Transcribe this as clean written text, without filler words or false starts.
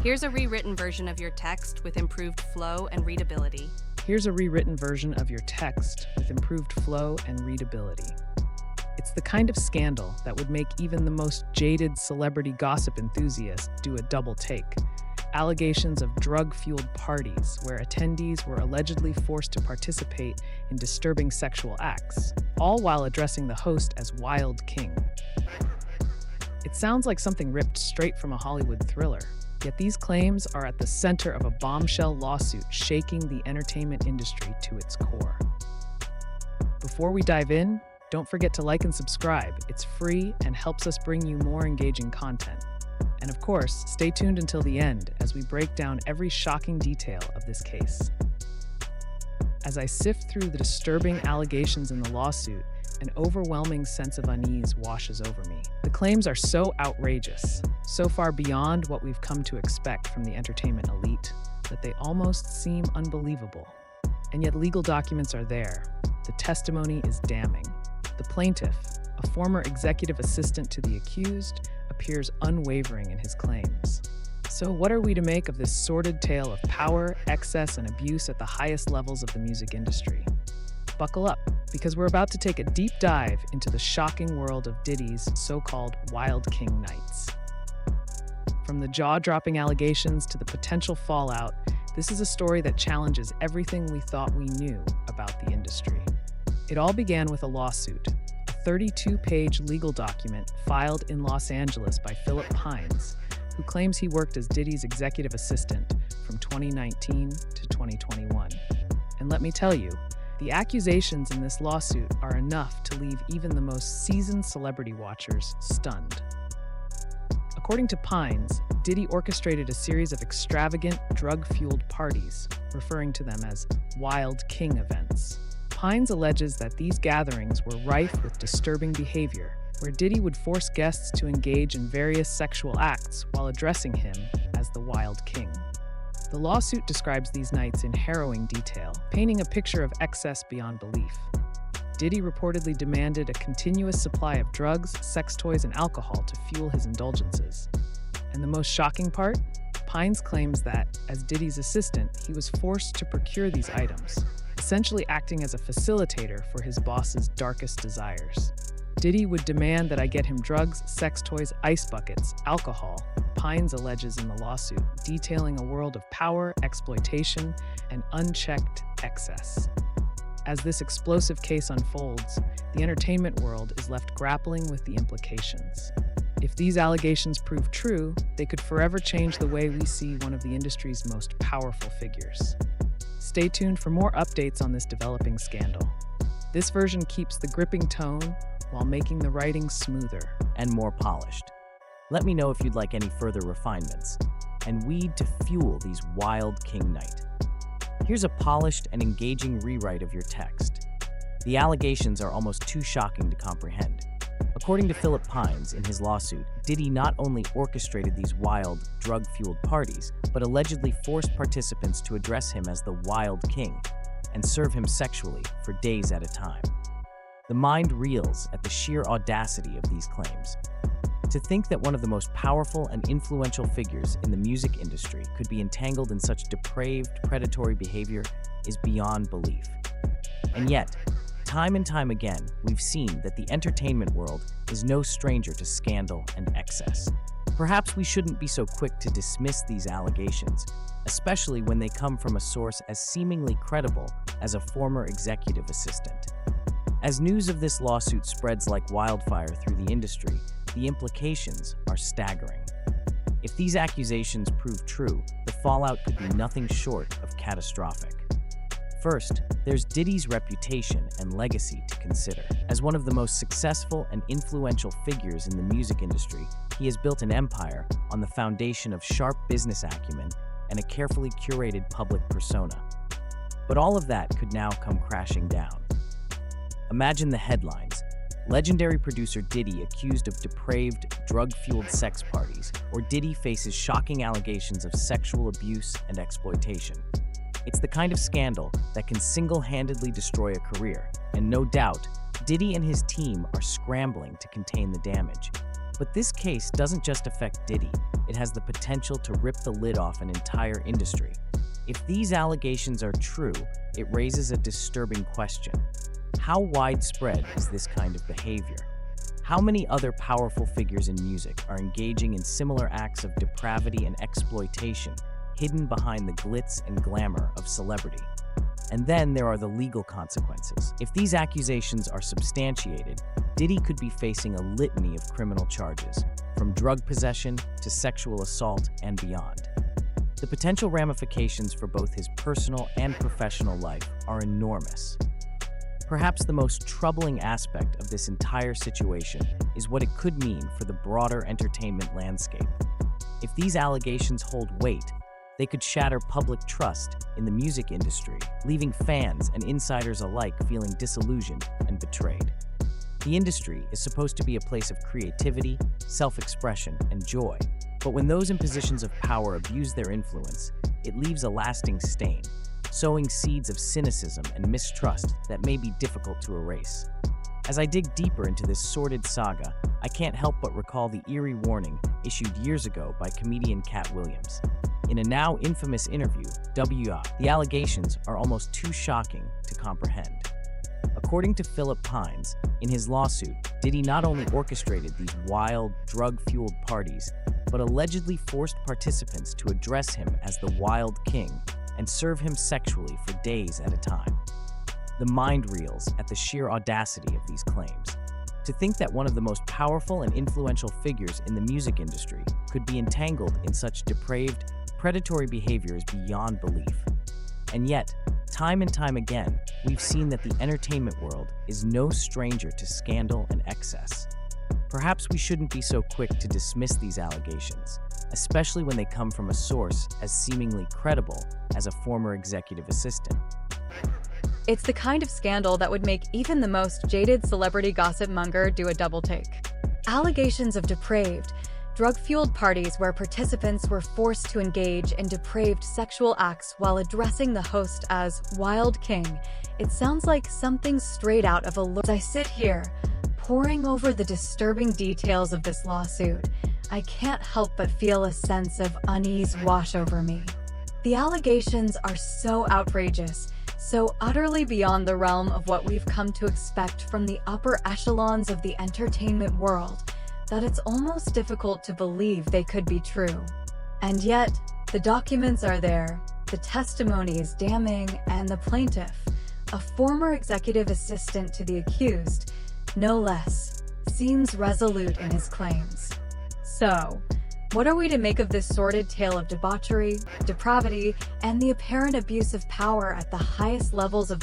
Here's a rewritten version of your text with improved flow and readability. Here's a rewritten version of your text with improved flow and readability. It's the kind of scandal that would make even the most jaded celebrity gossip enthusiast do a double take. Allegations of drug-fueled parties where attendees were allegedly forced to participate in disturbing sexual acts, all while addressing the host as Wild King. It sounds like something ripped straight from a Hollywood thriller, yet these claims are at the center of a bombshell lawsuit shaking the entertainment industry to its core. Before we dive in, don't forget to like and subscribe. It's free and helps us bring you more engaging content. And of course, stay tuned until the end as we break down every shocking detail of this case. As I sift through the disturbing allegations in the lawsuit, an overwhelming sense of unease washes over me. The claims are so outrageous, so far beyond what we've come to expect from the entertainment elite, that they almost seem unbelievable. And yet legal documents are there. The testimony is damning. The plaintiff, a former executive assistant to the accused, appears unwavering in his claims. So what are we to make of this sordid tale of power, excess, and abuse at the highest levels of the music industry? Buckle up, because we're about to take a deep dive into the shocking world of Diddy's so-called Wild King nights. From the jaw-dropping allegations to the potential fallout, this is a story that challenges everything we thought we knew about the industry. It all began with a lawsuit, a 32-page legal document filed in Los Angeles by Philip Pines, who claims he worked as Diddy's executive assistant from 2019 to 2021. And let me tell you, the accusations in this lawsuit are enough to leave even the most seasoned celebrity watchers stunned. According to Pines, Diddy orchestrated a series of extravagant, drug-fueled parties, referring to them as Wild King events. Pines alleges that these gatherings were rife with disturbing behavior, where Diddy would force guests to engage in various sexual acts while addressing him as the Wild King. The lawsuit describes these nights in harrowing detail, painting a picture of excess beyond belief. Diddy reportedly demanded a continuous supply of drugs, sex toys, and alcohol to fuel his indulgences. And the most shocking part? Pines claims that, as Diddy's assistant, he was forced to procure these items, essentially acting as a facilitator for his boss's darkest desires. Diddy would demand that I get him drugs, sex toys, ice buckets, alcohol, Pines alleges in the lawsuit, detailing a world of power, exploitation, and unchecked excess. As this explosive case unfolds, the entertainment world is left grappling with the implications. If these allegations prove true, they could forever change the way we see one of the industry's most powerful figures. Stay tuned for more updates on this developing scandal. This version keeps the gripping tone while making the writing smoother and more polished. Let me know if you'd like any further refinements and weed to fuel these Wild King night. Here's a polished and engaging rewrite of your text. The allegations are almost too shocking to comprehend. According to Philip Pines in his lawsuit, Diddy not only orchestrated these wild, drug-fueled parties, but allegedly forced participants to address him as the Wild King and serve him sexually for days at a time. The mind reels at the sheer audacity of these claims. To think that one of the most powerful and influential figures in the music industry could be entangled in such depraved, predatory behavior is beyond belief. And yet, time and time again, we've seen that the entertainment world is no stranger to scandal and excess. Perhaps we shouldn't be so quick to dismiss these allegations, especially when they come from a source as seemingly credible as a former executive assistant. As news of this lawsuit spreads like wildfire through the industry, the implications are staggering. If these accusations prove true, the fallout could be nothing short of catastrophic. First, there's Diddy's reputation and legacy to consider. As one of the most successful and influential figures in the music industry, he has built an empire on the foundation of sharp business acumen and a carefully curated public persona. But all of that could now come crashing down. Imagine the headlines. Legendary producer Diddy accused of depraved, drug-fueled sex parties, or Diddy faces shocking allegations of sexual abuse and exploitation. It's the kind of scandal that can single-handedly destroy a career, and no doubt, Diddy and his team are scrambling to contain the damage. But this case doesn't just affect Diddy, it has the potential to rip the lid off an entire industry. If these allegations are true, it raises a disturbing question. How widespread is this kind of behavior? How many other powerful figures in music are engaging in similar acts of depravity and exploitation, hidden behind the glitz and glamour of celebrity? And then there are the legal consequences. If these accusations are substantiated, Diddy could be facing a litany of criminal charges, from drug possession to sexual assault and beyond. The potential ramifications for both his personal and professional life are enormous. Perhaps the most troubling aspect of this entire situation is what it could mean for the broader entertainment landscape. If these allegations hold weight, they could shatter public trust in the music industry, leaving fans and insiders alike feeling disillusioned and betrayed. The industry is supposed to be a place of creativity, self-expression, and joy, but when those in positions of power abuse their influence, it leaves a lasting stain, sowing seeds of cynicism and mistrust that may be difficult to erase. As I dig deeper into this sordid saga, I can't help but recall the eerie warning issued years ago by comedian Cat Williams. In a now infamous interview, the allegations are almost too shocking to comprehend. According to Philip Pines, in his lawsuit, Diddy not only orchestrated these wild, drug-fueled parties, but allegedly forced participants to address him as the Wild King and serve him sexually for days at a time. The mind reels at the sheer audacity of these claims. To think that one of the most powerful and influential figures in the music industry could be entangled in such depraved, predatory behavior is beyond belief. And yet, time and time again, we've seen that the entertainment world is no stranger to scandal and excess. Perhaps we shouldn't be so quick to dismiss these allegations, especially when they come from a source as seemingly credible as a former executive assistant. It's the kind of scandal that would make even the most jaded celebrity gossip monger do a double take. Allegations of depraved, drug-fueled parties where participants were forced to engage in depraved sexual acts while addressing the host as Wild King. It sounds like something straight out of a lure. As I sit here, poring over the disturbing details of this lawsuit, I can't help but feel a sense of unease wash over me. The allegations are so outrageous, so utterly beyond the realm of what we've come to expect from the upper echelons of the entertainment world, that it's almost difficult to believe they could be true. And yet, the documents are there, the testimony is damning, and the plaintiff, a former executive assistant to the accused, no less, seems resolute in his claims. So, what are we to make of this sordid tale of debauchery, depravity, and the apparent abuse of power at the highest levels of the